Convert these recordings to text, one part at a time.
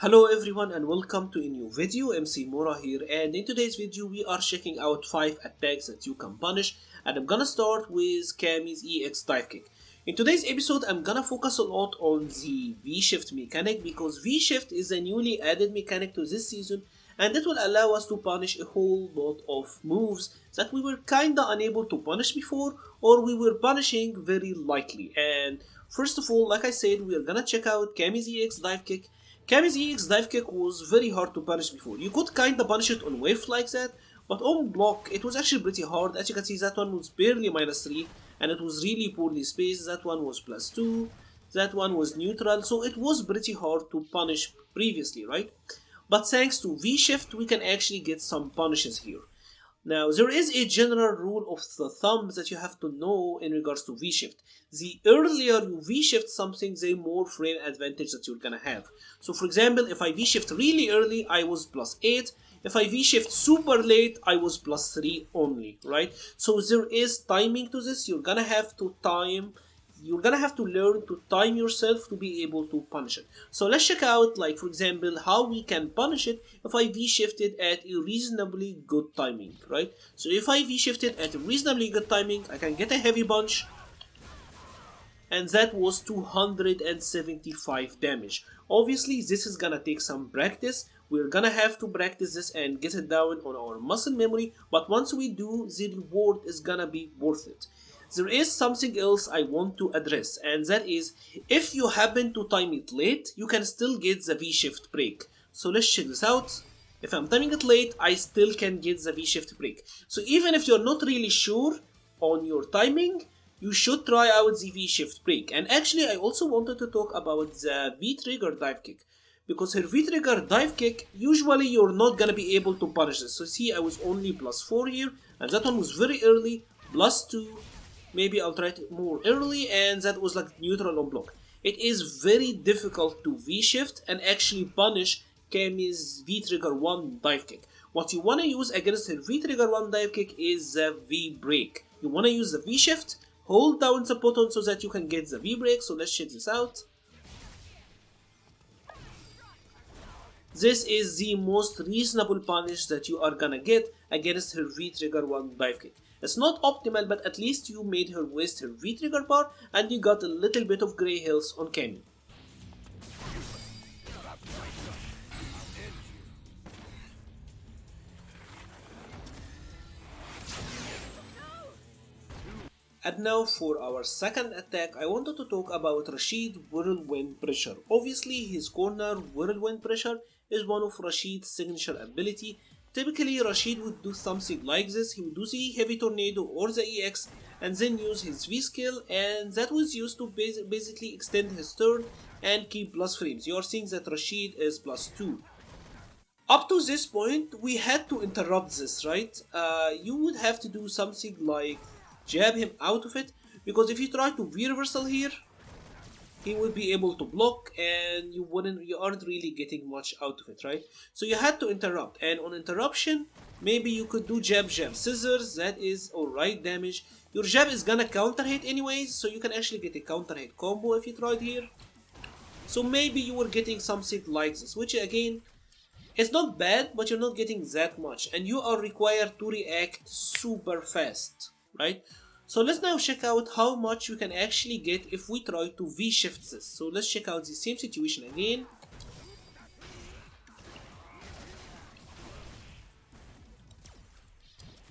Hello everyone and welcome to a new video. MC Mura here, and in today's video we are checking out 5 attacks that you can punish, and I'm gonna start with Cammy's EX dive kick. In today's episode I'm gonna focus a lot on the V-shift mechanic because V-shift is a newly added mechanic to this season, and it will allow us to punish a whole lot of moves that we were kinda unable to punish before, or we were punishing very lightly. And first of all, like I said, we are gonna check out Cammy's EX dive kick. Cammy's EX dive kick was very hard to punish before. You could kinda punish it on wave like that, but on block it was actually pretty hard. As you can see, that one was barely -3 and it was really poorly spaced. That one was +2, that one was neutral, so it was pretty hard to punish previously, right? But thanks to V-shift we can actually get some punishes here. Now, there is a general rule of the thumb that you have to know in regards to V-shift. The earlier you V-shift something, the more frame advantage that you're gonna have. So for example, if I V-shift really early, I was +8. If I V-shift super late, I was +3 only, right? So there is timing to this. You're gonna have to learn to time yourself to be able to punish it. So let's check out, like for example, how we can punish it if I V-shifted at a reasonably good timing, right? So if I V-shifted at a reasonably good timing, I can get a heavy punch, and that was 275 damage. Obviously, this is gonna take some practice. We're gonna have to practice this and get it down on our muscle memory, but once we do, the reward is gonna be worth it. There is something else I want to address, and that is, if you happen to time it late, you can still get the V-shift break. So let's check this out. If I'm timing it late, I still can get the V-shift break. So even if you're not really sure on your timing, you should try out the V-shift break. And actually, I also wanted to talk about the V-trigger dive kick, because her V-trigger dive kick, usually you're not gonna be able to punish this. So see, I was only +4 here, and that one was very early, +2. Maybe I'll try it more early, and that was like neutral on block. It is very difficult to V-shift and actually punish Cammy's V-trigger 1 dive kick. What you want to use against her V-trigger 1 dive kick is the V-break. You want to use the V-shift, hold down the button so that you can get the V-break. So let's check this out. This is the most reasonable punish that you are gonna get against her V-trigger 1 dive kick. It's not optimal, but at least you made her waste her V-trigger bar and you got a little bit of grey health on Cammy. And now for our second attack, I wanted to talk about Rashid Whirlwind Pressure. Obviously, his corner Whirlwind Pressure is one of Rashid's signature ability. Typically, Rashid would do something like this. He would do the heavy tornado or the EX and then use his V skill, and that was used to basically extend his turn and keep plus frames. You are seeing that Rashid is +2. Up to this point, we had to interrupt this, right? You would have to do something like jab him out of it, because if you try to V-reversal here, he would be able to block and you aren't really getting much out of it, right? So you had to interrupt, and on interruption, maybe you could do jab scissors. That is alright damage. Your jab is gonna counter hit anyways, so you can actually get a counter hit combo if you tried here. So maybe you were getting something like this, which again, it's not bad, but you're not getting that much, and you are required to react super fast, right? So let's now check out how much you can actually get if we try to V-shift this. So let's check out the same situation again.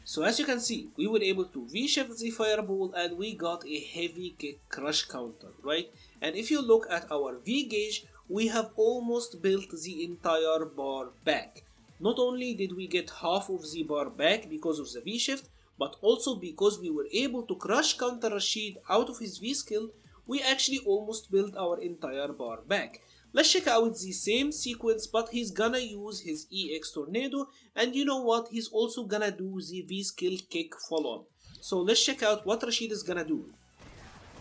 So as you can see, we were able to V-shift the fireball and we got a heavy kick crush counter, right? And if you look at our V gauge, we have almost built the entire bar back. Not only did we get half of the bar back because of the V-shift, but also because we were able to crush counter Rashid out of his V skill, we actually almost built our entire bar back. Let's check out the same sequence, but he's gonna use his EX tornado, and you know what, he's also gonna do the V skill kick follow-up. So let's check out what Rashid is gonna do.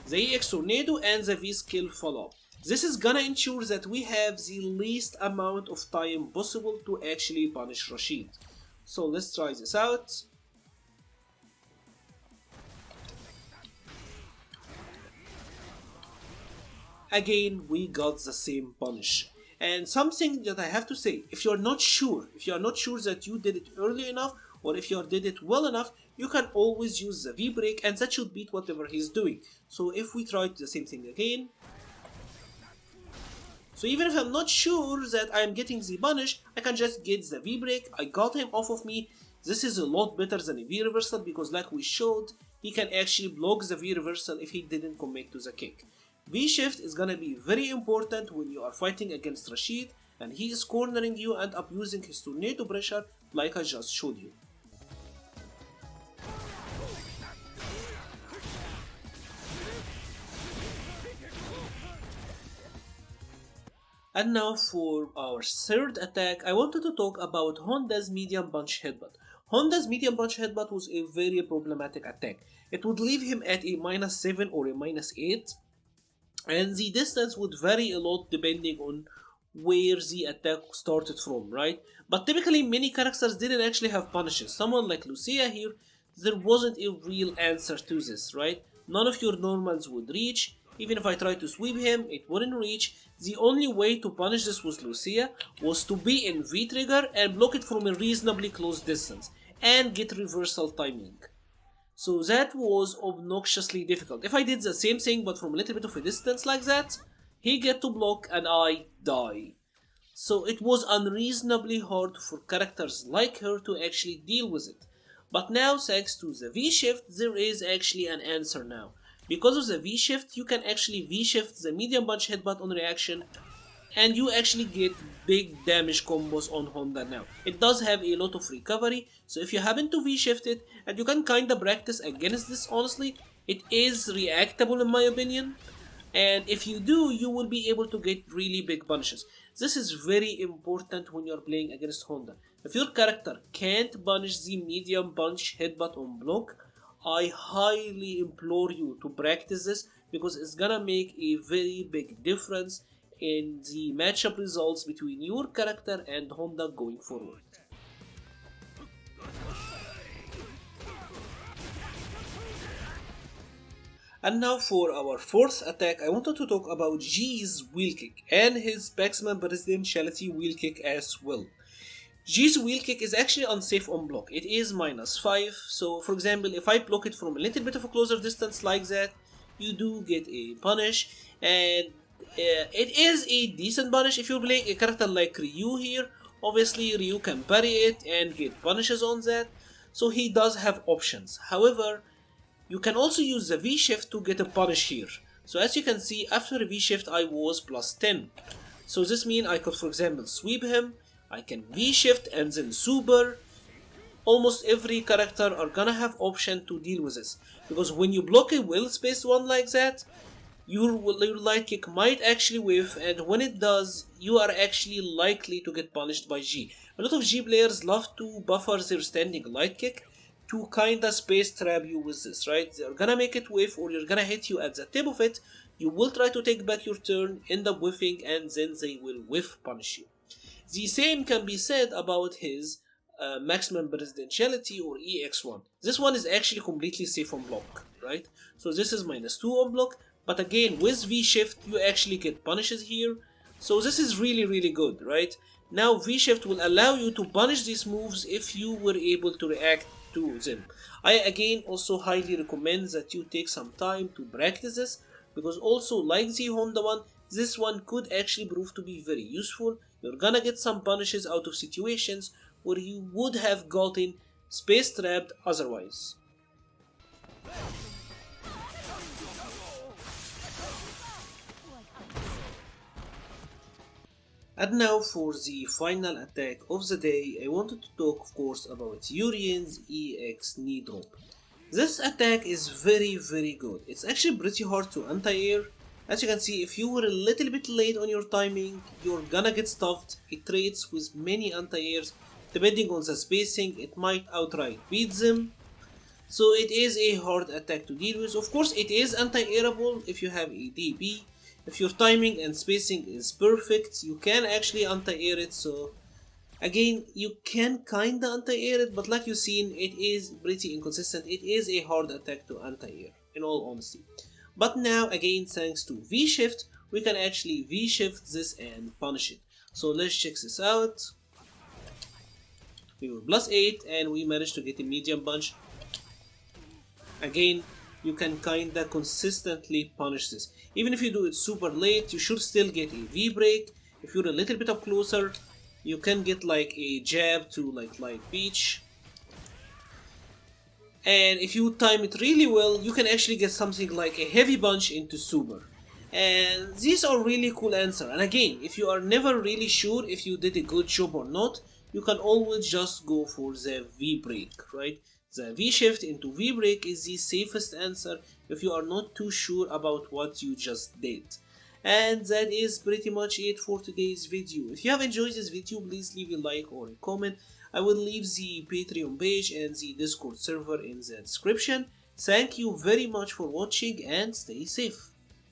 The EX tornado and the V skill follow-up. This is gonna ensure that we have the least amount of time possible to actually punish Rashid. So let's try this out. Again, we got the same punish. And something that I have to say, if you are not sure that you did it early enough, or if you did it well enough, you can always use the V break, and that should beat whatever he's doing. So if we try the same thing again, so even if I'm not sure that I'm getting the punish, I can just get the V break. I got him off of me. This is a lot better than a V reversal, because like we showed, he can actually block the V reversal if he didn't commit to the kick. V shift is gonna be very important when you are fighting against Rashid and he is cornering you and abusing his tornado pressure like I just showed you. And now for our third attack, I wanted to talk about Honda's medium punch headbutt. Honda's medium punch headbutt was a very problematic attack. It would leave him at a -7 or a -8, and the distance would vary a lot depending on where the attack started from, right? But typically many characters didn't actually have punishes. Someone like Lucia here, there wasn't a real answer to this, right? None of your normals would reach. Even if I tried to sweep him, it wouldn't reach. The only way to punish this with Lucia was to be in V-trigger and block it from a reasonably close distance and get reversal timing. So that was obnoxiously difficult. If I did the same thing but from a little bit of a distance like that, he get to block and I die. So it was unreasonably hard for characters like her to actually deal with it. But now, thanks to the V-shift, there is actually an answer now. Because of the V-shift, you can actually V-shift the medium punch headbutt on reaction, and you actually get big damage combos on Honda now. It does have a lot of recovery, so if you happen to V-shift it, and you can kinda practice against this honestly, it is reactable in my opinion. And if you do, you will be able to get really big punishes. This is very important when you're playing against Honda. If your character can't punish the medium punch headbutt on block, I highly implore you to practice this, because it's gonna make a very big difference in the matchup results between your character and Honda going forward. And now for our fourth attack, I wanted to talk about G's wheel kick and his Paxman Presidentiality wheel kick as well. G's wheel kick is actually unsafe on block. It is -5, so for example, if I block it from a little bit of a closer distance like that, you do get a punish, and it is a decent punish if you're playing a character like Ryu here. Obviously, Ryu can parry it and get punishes on that, so he does have options. However, you can also use the V-shift to get a punish here. So as you can see, after a V-shift I was +10. So this means I could, for example, sweep him, I can V-shift and then super. Almost every character are gonna have option to deal with this, because when you block a well-spaced one like that, your light kick might actually whiff, and when it does, you are actually likely to get punished by G. A lot of G players love to buffer their standing light kick to kinda space trap you with this, right? They're gonna make it whiff, or you're gonna hit you at the tip of it, you will try to take back your turn, end up whiffing, and then they will whiff punish you. The same can be said about his Maximum Presidentiality or EX1. This one is actually completely safe on block, right? So this is -2 on block, but again, with V-shift, you actually get punishes here. So this is really good, right? Now V-shift will allow you to punish these moves if you were able to react to them. I again also highly recommend that you take some time to practice this, because also like the Honda one, this one could actually prove to be very useful. You're gonna get some punishes out of situations where you would have gotten space trapped otherwise. And now for the final attack of the day, I wanted to talk of course about Urien's EX knee drop. This attack is very good. It's actually pretty hard to anti-air. As you can see, if you were a little bit late on your timing, you're gonna get stuffed. It trades with many anti-airs. Depending on the spacing, it might outright beat them. So it is a hard attack to deal with. Of course, it is anti-airable if you have a DP. If your timing and spacing is perfect, you can actually anti-air it. So again, you can kinda anti-air it, but like you've seen, it is pretty inconsistent. It is a hard attack to anti-air, in all honesty. But now, again, thanks to V-shift, we can actually V-shift this and punish it. So let's check this out. We were +8 and we managed to get a medium punch. Again, you can kinda consistently punish this. Even if you do it super late, you should still get a V-break. If you're a little bit up closer, you can get like a jab to like light beach. And if you time it really well, you can actually get something like a heavy punch into super. And these are really cool answers. And again, if you are never really sure if you did a good job or not, you can always just go for the V-break, right? The V-shift into V-break is the safest answer if you are not too sure about what you just did. And that is pretty much it for today's video. If you have enjoyed this video, please leave a like or a comment. I will leave the Patreon page and the Discord server in the description. Thank you very much for watching and stay safe.